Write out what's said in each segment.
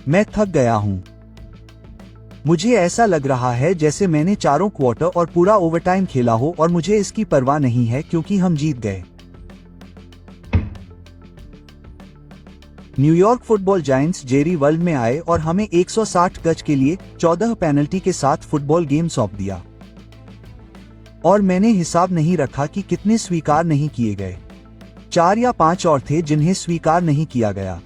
मैं थक गया हूँ। मुझे ऐसा लग रहा है जैसे मैंने चारों क्वार्टर और पूरा ओवरटाइम खेला हो और मुझे इसकी परवाह नहीं है क्योंकि हम जीत गए। New York football giants Jerry world में आए और हमें 160 गज के लिए 14 पेनल्टी के साथ फुटबॉल गेम सौंप दिया और मैंने हिसाब नहीं रखा कि कितने स्वीकार नहीं किए गए। 4 या 5 और थे जिन्हें स्वीकार नहीं किया गया।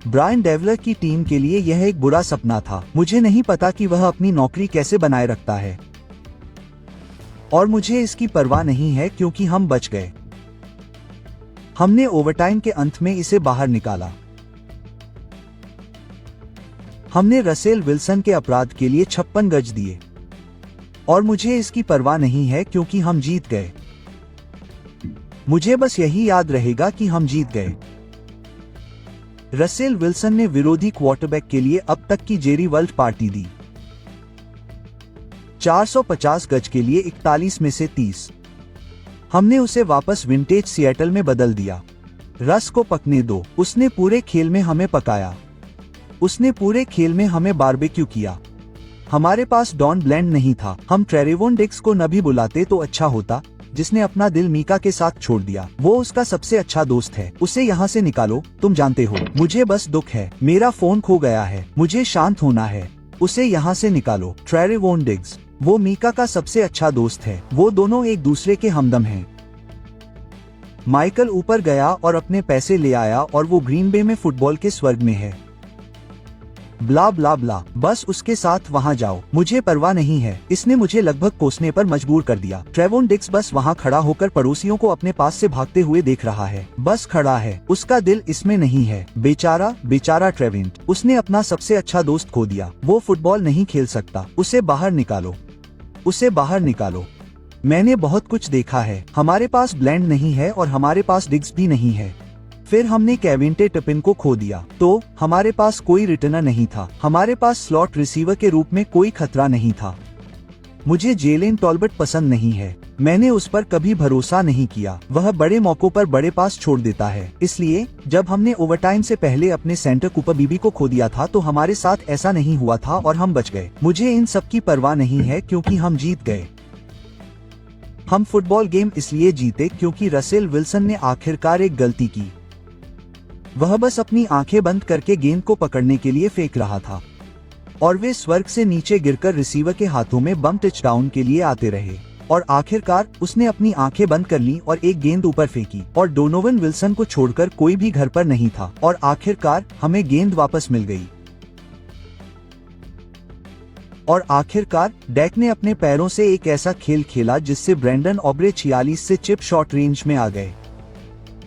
ब्रायन डेवलर की टीम के लिए यह एक बुरा सपना था। मुझे नहीं पता कि वह अपनी नौकरी कैसे बनाए रखता है और मुझे इसकी परवाह नहीं है क्योंकि हम बच गए। हमने ओवरटाइम के अंत में इसे बाहर निकाला। हमने रसेल विल्सन के अपराध के लिए 56 गज दिए और मुझे इसकी परवाह नहीं है क्योंकि हम जीत गए। मुझे बस यही याद रहेगा कि हम जीत गए। रसेल विल्सन ने विरोधी क्वार्टरबैक के लिए अब तक की जेरी वर्ल्ड पार्टी दी। 450 गज के लिए 41 में से 30। हमने उसे वापस विंटेज सिएटल में बदल दिया। रस को पकने दो। उसने पूरे खेल में हमें पकाया। उसने पूरे खेल में हमें बारबेक्यू किया। हमारे पास डॉन ब्लैंड नहीं था। हम ट्रेवेवन डिक्स को न भी बुलाते तो अच्छा होता, जिसने अपना दिल मीका के साथ छोड़ दिया। वो उसका सबसे अच्छा दोस्त है। उसे यहाँ से निकालो। तुम जानते हो, मुझे बस दुख है। मेरा फोन खो गया है। मुझे शांत होना है। उसे यहाँ से निकालो। ट्रेवेवन डिक्स, वो मीका का सबसे अच्छा दोस्त है। वो दोनों एक दूसरे के हमदम हैं। माइकल ऊपर गया और अपने पैसे ले आया और वो ग्रीन बे में फुटबॉल के स्वर्ग में है। ब्ला ब्ला ब्ला, बस उसके साथ वहां जाओ। मुझे परवाह नहीं है। इसने मुझे लगभग कोसने पर मजबूर कर दिया। ट्रेवेवन डिक्स बस वहां खड़ा होकर पड़ोसियों को अपने पास से भागते हुए देख रहा है। बस खड़ा है। उसका दिल इसमें नहीं है। बेचारा बेचारा ट्रेवेंट, उसने अपना सबसे अच्छा दोस्त खो दिया। वो फुटबॉल नहीं खेल सकता। उसे बाहर निकालो। उसे बाहर निकालो। मैंने बहुत कुछ देखा है। हमारे पास ब्लैंड नहीं है और हमारे पास डिग्स भी नहीं है। फिर हमने केविंटे टपिन को खो दिया, तो हमारे पास कोई रिटर्नर नहीं था। हमारे पास स्लॉट रिसीवर के रूप में कोई खतरा नहीं था। मुझे जेलेन टॉलबट पसंद नहीं है। मैंने उस पर कभी भरोसा नहीं किया। वह बड़े मौकों पर बड़े पास छोड़ देता है। इसलिए जब हमने ओवरटाइम से पहले अपने सेंटर कूपर बीबी को खो दिया था तो हमारे साथ ऐसा नहीं हुआ था और हम बच गए। मुझे इन सब की परवाह नहीं है क्योंकि हम जीत गए। हम फुटबॉल गेम इसलिए जीते क्योंकि रसेल विल्सन ने आखिरकार एक गलती की। वह बस अपनी आंखें बंद करके गेंद को पकड़ने के लिए फेंक रहा था और वे स्वर्ग से नीचे गिरकर रिसीवर के हाथों में बम टचडाउन के लिए आते रहे और आखिरकार उसने अपनी आंखें बंद कर ली और एक गेंद ऊपर फेंकी और डोनोवन विल्सन को छोड़कर कोई भी घर पर नहीं था और आखिरकार हमें गेंद वापस मिल गई। और आखिरकार डैक ने अपने पैरों से एक ऐसा खेल खेला जिससे ब्रेंडन ऑब्रे 46 से चिप शॉट रेंज में आ गए।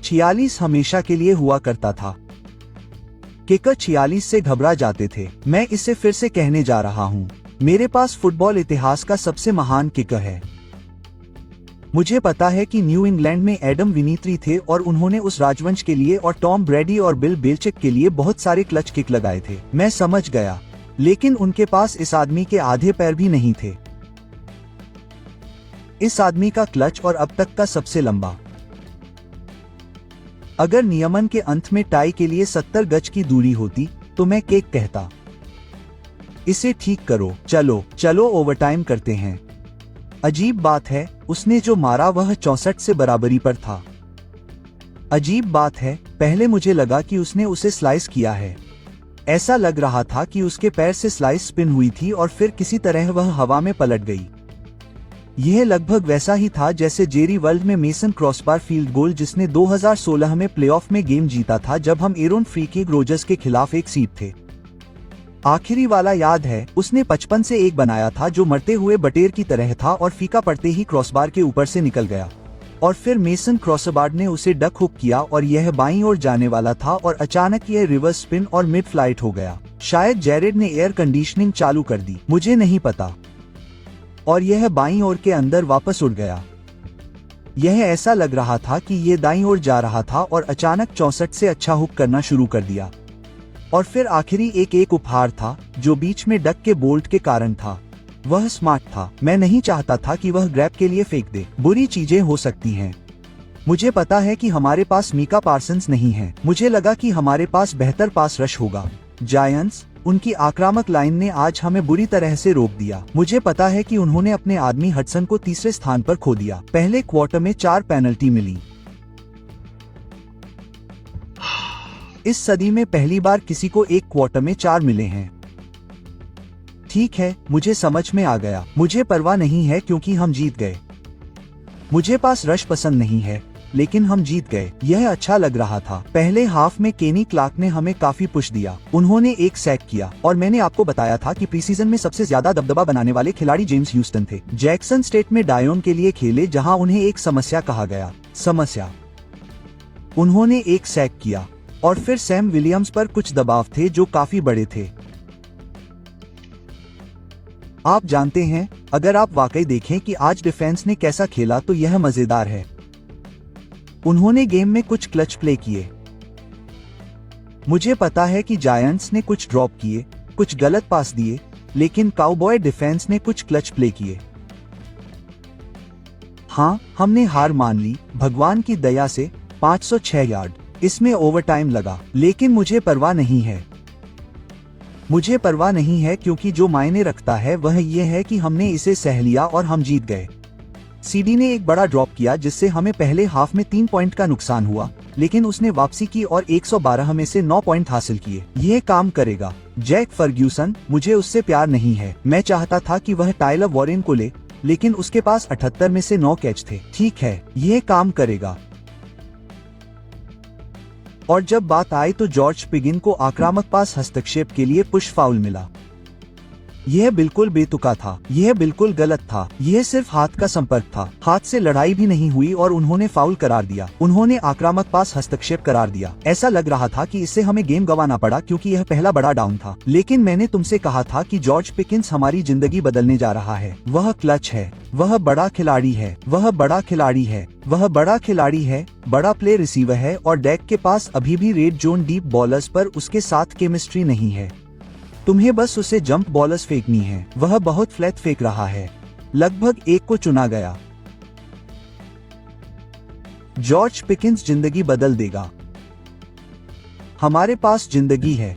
46 हमेशा के लिए हुआ करता था। किकर 46 से घबरा जाते थे। मैं इसे फिर से कहने जा रहा हूँ, मेरे पास फुटबॉल इतिहास का सबसे महान किकर है। मुझे पता है कि न्यू इंग्लैंड में एडम विनीत्री थे और उन्होंने उस राजवंश के लिए और टॉम ब्रेडी और बिल बेलचिक के लिए बहुत सारे क्लच किक लगाए थे। मैं समझ गया, लेकिन उनके पास इस आदमी के आधे पैर भी नहीं थे। इस आदमी का क्लच और अब तक का सबसे लंबा। अगर नियमन के अंत में टाई के लिए 70 गज की दूरी होती तो मैं केक कहता। इसे ठीक करो। चलो चलो ओवरटाइम करते हैं। अजीब बात है, उसने जो मारा वह 64 से बराबरी पर था। अजीब बात है, पहले मुझे लगा कि उसने उसे स्लाइस किया है। ऐसा लग रहा था कि उसके पैर से स्लाइस स्पिन हुई थी और फिर किसी तरह वह हवा में पलट गई। यह लगभग वैसा ही था जैसे जेरी वर्ल्ड में मेसन क्रॉसबार फील्ड गोल जिसने 2016 में प्लेऑफ में गेम जीता था जब हम एरोन फ्रीकिक रोजर्स के खिलाफ एक सीट थे। आखिरी वाला याद है, उसने 55 से 1 बनाया था जो मरते हुए बटेर की तरह था और फीका पड़ते ही क्रॉसबार के ऊपर से निकल गया और फिर मेसन क्रॉसबार ने उसे डक हुक किया और यह बाईं ओर जाने वाला था और अचानक यह रिवर्स स्पिन और मिड फ्लाइट हो गया। शायद जेरेड ने एयर कंडीशनिंग चालू कर दी, मुझे नहीं पता, और यह बाईं ओर के अंदर वापस उड़ गया। यह ऐसा लग रहा था कि यह दाईं ओर जा रहा था और अचानक 64 से अच्छा हुक करना शुरू कर दिया और फिर आखिरी एक उपहार था जो बीच में डक के बोल्ट के कारण था। वह स्मार्ट था। मैं नहीं चाहता था कि वह ग्रैब के लिए फेंक दे। बुरी चीजें हो सकती हैं। मुझे पता है कि हमारे पास मीका पार्सन्स नहीं है। मुझे लगा कि हमारे पास बेहतर पास रश होगा। जायंट्स, उनकी आक्रामक लाइन ने आज हमें बुरी तरह से रोक दिया। मुझे पता है कि उन्होंने अपने आदमी हडसन को तीसरे स्थान पर खो दिया। पहले क्वार्टर में 4 पेनल्टी मिली। इस सदी में पहली बार किसी को एक क्वार्टर में 4 मिले हैं। ठीक है, मुझे समझ में आ गया। मुझे परवाह नहीं है क्योंकि हम जीत गए। मुझे पास रश पसंद नहीं है, लेकिन हम जीत गए। यह अच्छा लग रहा था। पहले हाफ में केनी क्लार्क ने हमें काफी पुश दिया। उन्होंने एक सैक किया और मैंने आपको बताया था कि प्रीसीजन में सबसे ज्यादा दबदबा बनाने वाले खिलाड़ी जेम्स ह्यूस्टन थे। जैक्सन स्टेट में डायोन के लिए खेले, जहां उन्हें एक समस्या कहा गया। समस्या। उन्होंने एक सैक किया और फिर सैम विलियम्स पर कुछ दबाव थे जो काफी बड़े थे। आप जानते हैं, अगर आप वाकई देखें कि आज डिफेंस ने कैसा खेला तो यह मजेदार है। उन्होंने गेम में कुछ क्लच प्ले किए। मुझे पता है कि जायंट्स ने कुछ ड्रॉप किए, कुछ गलत पास दिए, लेकिन काउबॉय डिफेंस ने कुछ क्लच प्ले किए। हाँ, हमने हार मान ली, भगवान की दया से। 506 यार्ड, इसमें ओवरटाइम लगा, लेकिन मुझे परवाह नहीं है। मुझे परवाह नहीं है क्योंकि जो मायने रखता है वह यह है कि हमने इसे सह लिया और हम जीत गए। सीडी ने एक बड़ा ड्रॉप किया जिससे हमें पहले हाफ में 3 पॉइंट का नुकसान हुआ, लेकिन उसने वापसी की और 112 में से 9 पॉइंट हासिल किए। यह काम करेगा। जैक फर्ग्यूसन, मुझे उससे प्यार नहीं है। मैं चाहता था कि वह टाइलर वॉरेन को ले, लेकिन उसके पास 78 में से 9 कैच थे। ठीक है, यह काम करेगा। और जब बात आई तो जॉर्ज पिगिन को आक्रामक पास हस्तक्षेप के लिए पुश फाउल मिला। यह बिल्कुल बेतुका था। यह बिल्कुल गलत था। यह सिर्फ हाथ का संपर्क था। हाथ से लड़ाई भी नहीं हुई और उन्होंने फाउल करार दिया। उन्होंने आक्रामक पास हस्तक्षेप करार दिया। ऐसा लग रहा था कि इससे हमें गेम गंवाना पड़ा क्योंकि यह पहला बड़ा डाउन था। लेकिन मैंने तुमसे कहा था कि जॉर्ज पिकिंस हमारी जिंदगी बदलने जा रहा है। वह क्लच है। वह बड़ा खिलाड़ी है। वह बड़ा खिलाड़ी है। वह बड़ा खिलाड़ी है। बड़ा प्ले रिसीवर है और डेक के पास अभी भी रेड जोन डीप बॉलर्स पर उसके साथ केमिस्ट्री नहीं है। तुम्हें बस उसे जंप बॉलर्स फेंकनी है। वह बहुत फ्लैट फेंक रहा है। लगभग एक को चुना गया। जॉर्ज पिकिंस जिंदगी बदल देगा। हमारे पास जिंदगी है।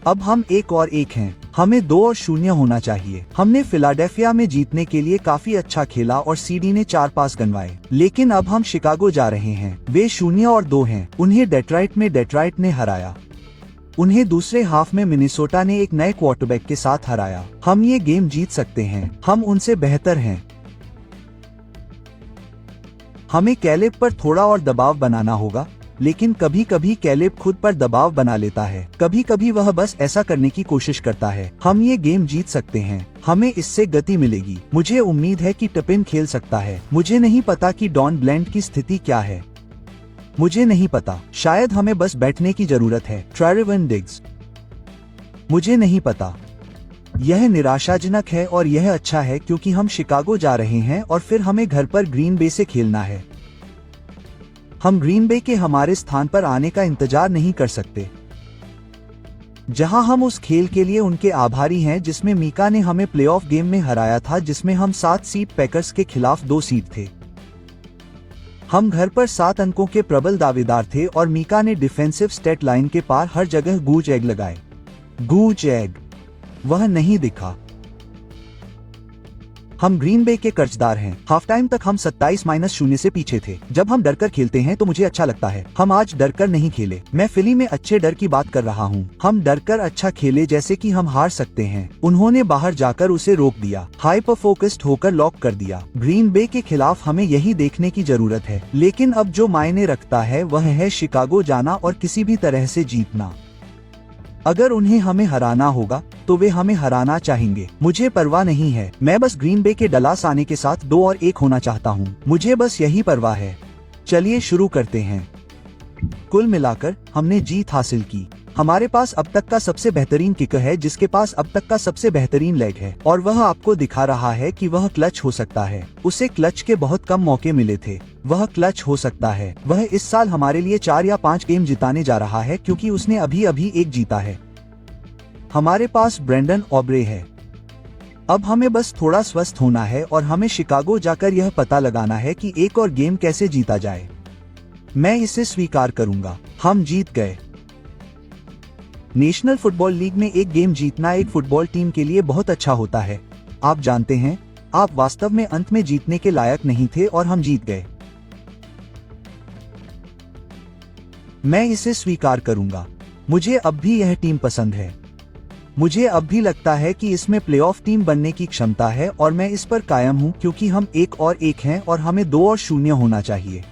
अब हम 1 और 1 हैं। हमें 2 और 0 होना चाहिए। हमने फिलाडेल्फिया में जीतने के लिए काफी अच्छा खेला और सीडी ने 4 पास गंवाए, लेकिन अब हम शिकागो जा रहे हैं। वे 0 और 2 हैं। उन्हें डेट्रॉइट में डेट्रॉइट ने हराया। उन्हें दूसरे हाफ में मिनेसोटा ने एक नए क्वार्टरबैक के साथ हराया। हम ये गेम जीत सकते हैं। हम उनसे बेहतर हैं। हमें कैलेब पर थोड़ा और दबाव बनाना होगा, लेकिन कभी कभी कैलेब खुद पर दबाव बना लेता है। कभी कभी वह बस ऐसा करने की कोशिश करता है। हम ये गेम जीत सकते हैं। हमें इससे गति मिलेगी। मुझे उम्मीद है कि टपिन खेल सकता है। मुझे नहीं पता कि डॉन ब्लेंड की स्थिति क्या है। मुझे नहीं पता। शायद हमें बस बैठने की जरूरत है। ट्रेविन डिग्स, मुझे नहीं पता। यह निराशाजनक है और यह अच्छा है क्योंकि हम शिकागो जा रहे हैं और फिर हमें घर पर ग्रीन बे से खेलना है। हम ग्रीन बे के हमारे स्थान पर आने का इंतजार नहीं कर सकते, जहां हम उस खेल के लिए उनके आभारी हैं जिसमें मीका ने हमें प्लेऑफ गेम में हराया था, जिसमें हम 7 सीड पैकर्स के खिलाफ 2 सीड थे। हम घर पर 7 अंकों के प्रबल दावेदार थे और मीका ने डिफेंसिव स्टेट लाइन के पार हर जगह गूज एग लगाए। गूज एग, वह नहीं दिखा। हम ग्रीन बे के कर्जदार हैं। हाफ टाइम तक हम 27-0 से पीछे थे। जब हम डरकर खेलते हैं तो मुझे अच्छा लगता है। हम आज डरकर नहीं खेले। मैं फिली में अच्छे डर की बात कर रहा हूँ। हम डरकर अच्छा खेले जैसे कि हम हार सकते हैं। उन्होंने बाहर जाकर उसे रोक दिया, हाइपर फोकस्ड होकर लॉक कर दिया। ग्रीन बे के खिलाफ हमें यही देखने की जरूरत है। लेकिन अब जो मायने रखता है वह है शिकागो जाना और किसी भी तरह से जीतना। अगर उन्हें हमें हराना होगा तो वे हमें हराना चाहेंगे। मुझे परवाह नहीं है। मैं बस ग्रीन बे के डलास आने के साथ 2 और 1 होना चाहता हूँ। मुझे बस यही परवाह है। चलिए शुरू करते हैं। कुल मिलाकर हमने जीत हासिल की। हमारे पास अब तक का सबसे बेहतरीन किकर है जिसके पास अब तक का सबसे बेहतरीन लेग है और वह आपको दिखा रहा है कि वह क्लच हो सकता है। उसे क्लच के बहुत कम मौके मिले थे। वह क्लच हो सकता है। वह इस साल हमारे लिए 4 या 5 गेम जिताने जा रहा है क्योंकि उसने अभी अभी 1 जीता है। हमारे पास ब्रेंडन ऑब्रे है। अब हमें बस थोड़ा स्वस्थ होना है और हमें शिकागो जाकर यह पता लगाना है कि 1 और गेम कैसे जीता जाए। मैं इसे स्वीकार करूंगा। हम जीत गए। नेशनल फुटबॉल लीग में एक गेम जीतना एक फुटबॉल टीम के लिए बहुत अच्छा होता है। आप जानते हैं, आप वास्तव में अंत में जीतने के लायक नहीं थे और हम जीत गए। मैं इसे स्वीकार करूंगा। मुझे अब भी यह टीम पसंद है। मुझे अब भी लगता है कि इसमें प्लेऑफ टीम बनने की क्षमता है और मैं इस पर कायम हूं क्योंकि हम 1 और 1 हैं और हमें 2 और 0 होना चाहिए।